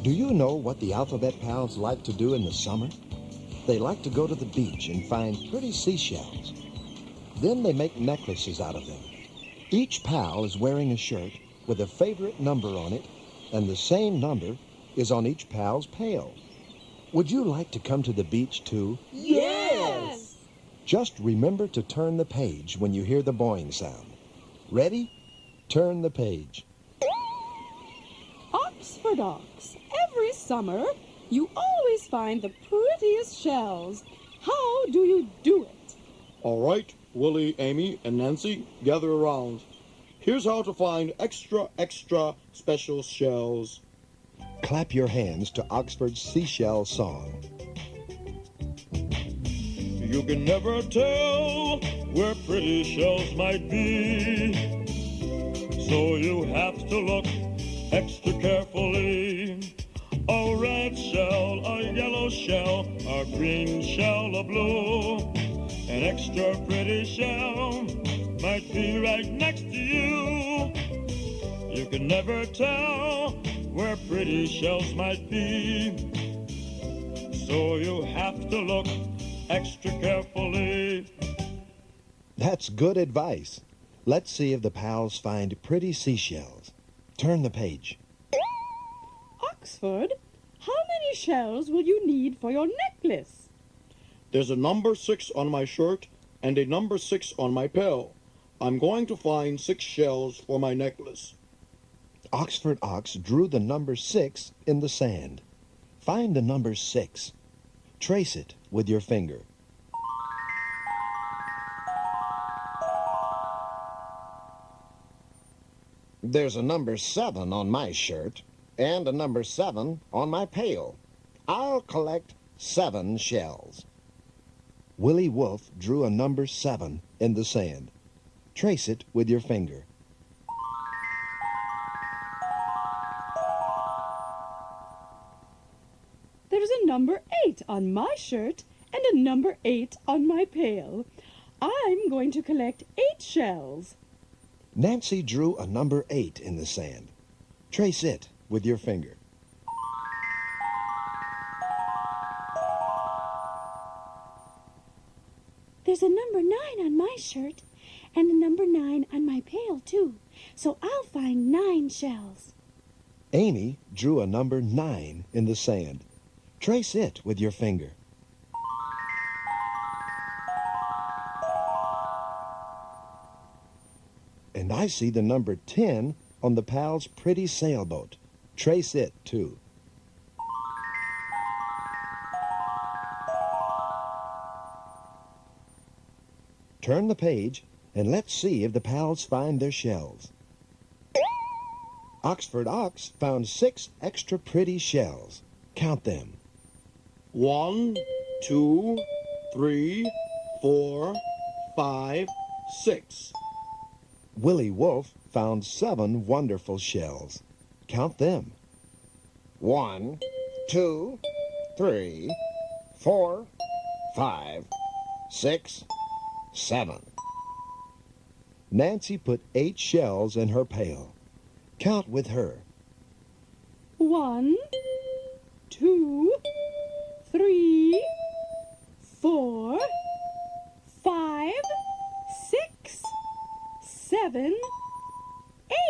Do you know what the alphabet pals like to do in the summer? They like to go to the beach and find pretty seashells. Then they make necklaces out of them. Each pal is wearing a shirt with a favorite number on it, and the same number is on each pal's pail. Would you like to come to the beach too? Yes! Just remember to turn the page when you hear the boing sound. Ready? Turn the page. Oxford Ox, every summer you always find the prettiest shells. How do you do it? All right, Willie, Amy, and Nancy, gather around. Here's how to find extra special shells. Clap your hands to Oxford's seashell song. You can never tell where pretty shells might be, so you have to look extra carefully. A red shell, a yellow shell, a green shell, a blue. An extra pretty shell might be right next to you. You can never tell where pretty shells might be, so you have to look extra carefully. That's good advice. Let's see if the pals find pretty seashells. Turn the page. Oxford, how many shells will you need for your necklace? There's a number 6 on my shirt and a number 6 on my pail. I'm going to find 6 shells for my necklace. Oxford Ox drew the number 6 in the sand. Find the number 6. Trace it with your finger. There's a number 7 on my shirt and a number 7 on my pail. I'll collect 7 shells. Willie Wolf drew a number 7 in the sand. Trace it with your finger. There's a number 8 on my shirt and a number 8 on my pail. I'm going to collect 8 shells. Nancy drew a number 8 in the sand. Trace it with your finger. There's a number 9 on my shirt and a number 9 on my pail, too. So I'll find 9 shells. Amy drew a number 9 in the sand. Trace it with your finger. And I see the number 10 on the pal's pretty sailboat. Trace it, too. Turn the page, and let's see if the pals find their shells. Oxford Ox found 6 extra pretty shells. Count them. 1, 2, 3, 4, 5, 6. Willie Wolf found 7 wonderful shells. Count them. 1, 2, 3, 4, 5, 6, 7. Nancy put 8 shells in her pail. Count with her. 1, 2, 3, 4, 5, 6, 7,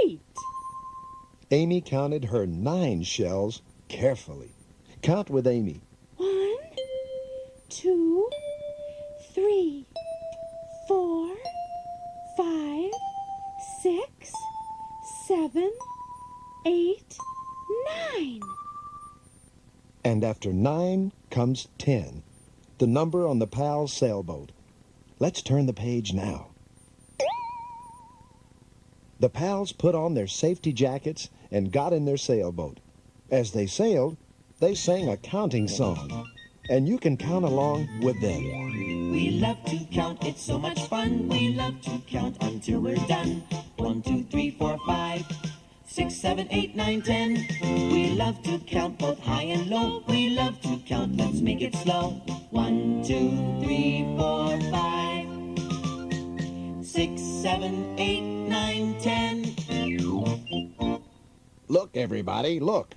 8. Amy counted her 9 shells carefully. Count with Amy. 1, 2, 3, 4, 5, 6, 7, 8, 9. And after 9 comes 10, the number on the pal's sailboat. Let's turn the page now. The pals put on their safety jackets and got in their sailboat. As they sailed, they sang a counting song, and you can count along with them. We love to count, it's so much fun. We love to count until we're done. 1, 2, 3, 4, 5, 6, 7, 8, 9, 10. We love to count both high and low. We love to count, let's make it slow. 1, 2, 3, 4, 5, 6, 7, 8, 9, 10. Look, everybody, look.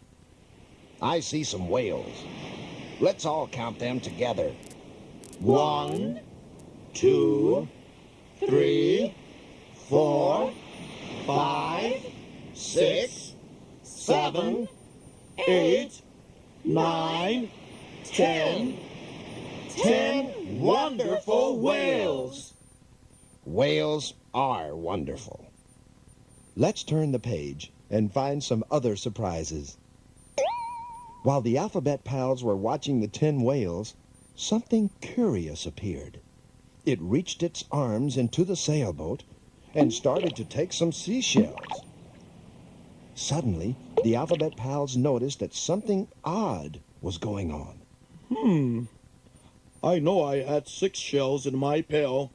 I see some whales. Let's all count them together. 1, 2, 3, 4, 5, 6, 7, 8, 9, 10. 10 wonderful whales! Whales are wonderful. Let's turn the page and find some other surprises. While the alphabet pals were watching the 10 whales, something curious appeared. It reached its arms into the sailboat and started to take some seashells. Suddenly, the alphabet pals noticed that something odd was going on. I know I had 6 shells in my pail,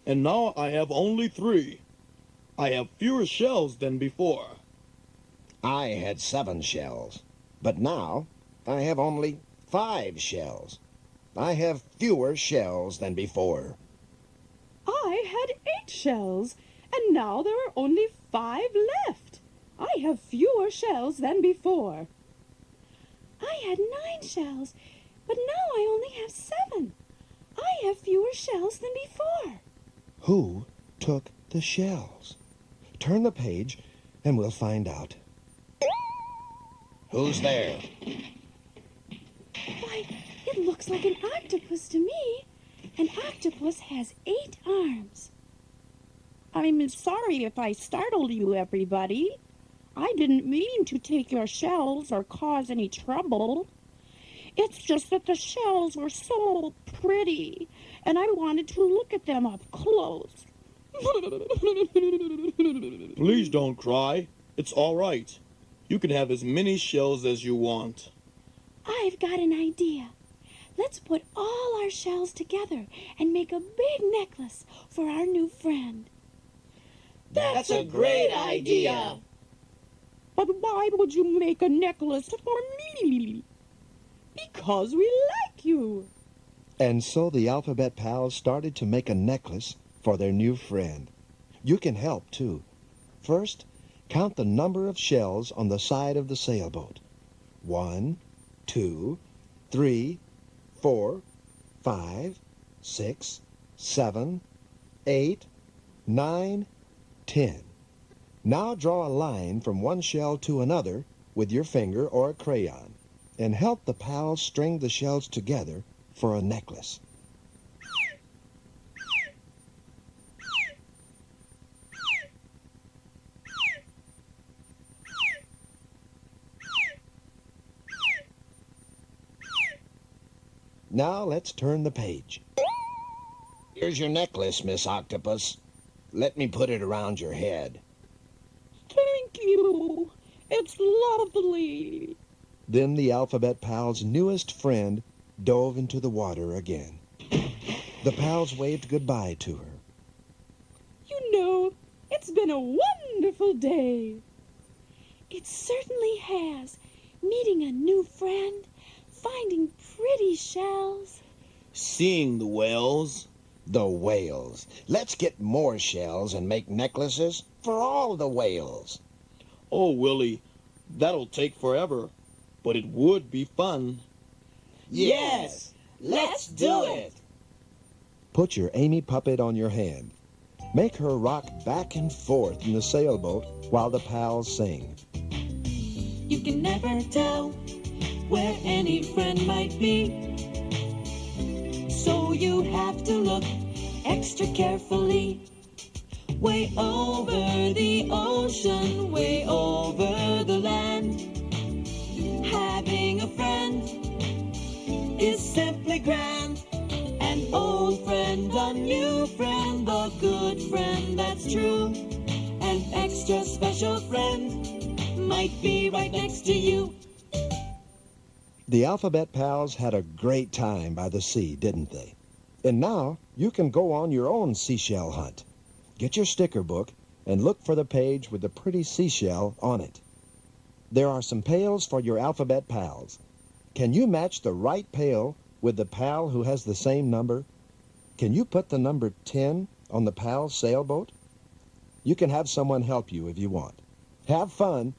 and now I have only 3. I have fewer shells than before. I had 7 shells, but now I have only 5 shells. I have fewer shells than before. I had 8 shells, and now there are only 5 left. I have fewer shells than before. I had 9 shells, but now I only have 7. I have fewer shells than before. Who took the shells? Turn the page and we'll find out. Who's there? Why, it looks like an octopus to me. An octopus has 8 arms. I'm sorry if I startled you, everybody. I didn't mean to take your shells or cause any trouble. It's just that the shells were so pretty, and I wanted to look at them up close. Please don't cry. It's all right. You can have as many shells as you want. I've got an idea. Let's put all our shells together and make a big necklace for our new friend. That's a great idea. But why would you make a necklace for me? Because we like you. And so the alphabet pals started to make a necklace for their new friend. You can help, too. First, count the number of shells on the side of the sailboat. 1, 2, 3, 4, 5, 6, 7, 8, 9, 10. Now draw a line from one shell to another with your finger or a crayon and help the pals string the shells together for a necklace. Now let's turn the page. Here's your necklace, Miss Octopus. Let me put it around your head. Thank you. It's lovely. Then the alphabet pal's newest friend dove into the water again. The pals waved goodbye to her. You know, it's been a wonderful day. It certainly has. Meeting a new friend, finding pretty shells. Seeing the whales. The whales. Let's get more shells and make necklaces for all the whales. Oh, Willie, that'll take forever, but it would be fun. Yes, let's do it. Put your Amy puppet on your hand. Make her rock back and forth in the sailboat while the pals sing. You can never tell where any friend might be, so you have to look extra carefully. Way over the ocean, way over the land, having a friend is simply grand. An old friend, a new friend, a good friend that's true. An extra special friend might be right next to you. The alphabet pals had a great time by the sea, didn't they? And now you can go on your own seashell hunt. Get your sticker book and look for the page with the pretty seashell on it. There are some pails for your alphabet pals. Can you match the right pail with the pal who has the same number? Can you put the number 10 on the pal's sailboat? You can have someone help you if you want. Have fun.